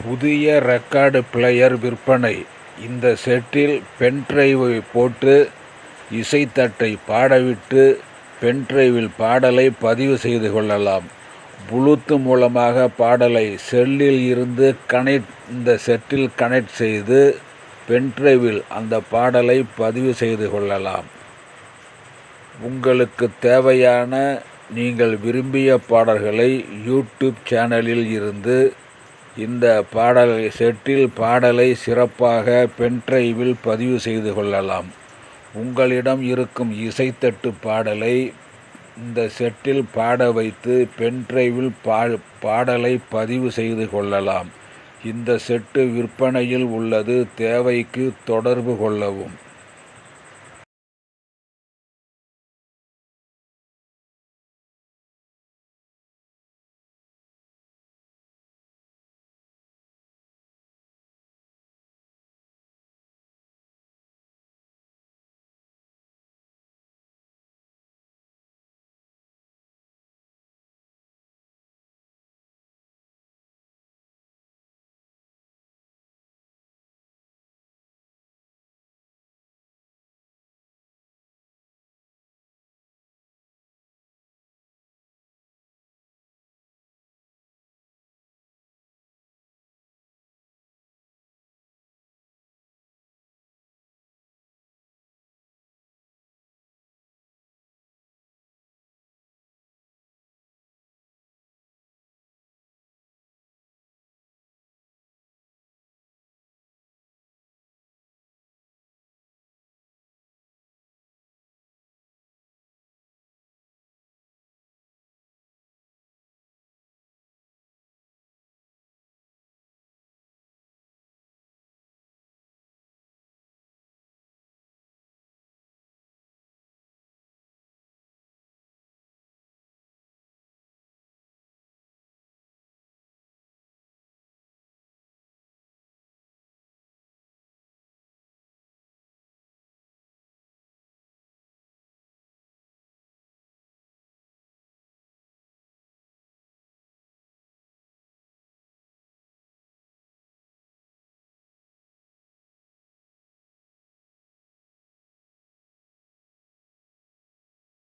புதிய record player விற்பனை. இந்த செட்டில் பென்டிரைவை போட்டு இசைத்தட்டை பாடவிட்டு பென்டிரைவில் பாடலை பதிவு செய்து கொள்ளலாம். ப்ளூடூத் மூலமாக பாடலை செல்லில் இருந்து இந்த செட்டில் கனெக்ட் செய்து பென்டிரைவில் அந்த பாடலை பதிவு செய்து கொள்ளலாம். உங்களுக்கு தேவையான நீங்கள் விரும்பிய பாடல்களை யூடியூப் சேனலில் இருந்து இந்த செட்டில் பாடலை சிறப்பாக பென்டிரைவில் பதிவு செய்து கொள்ளலாம். உங்களிடம் இருக்கும் இசைத்தட்டு பாடலை இந்த செட்டில் பாட வைத்து பென்டிரைவில் பாடலை பதிவு செய்து கொள்ளலாம். இந்த செட்டு விற்பனையில் உள்ளது. தேவைக்கு தொடர்பு கொள்ளவும்.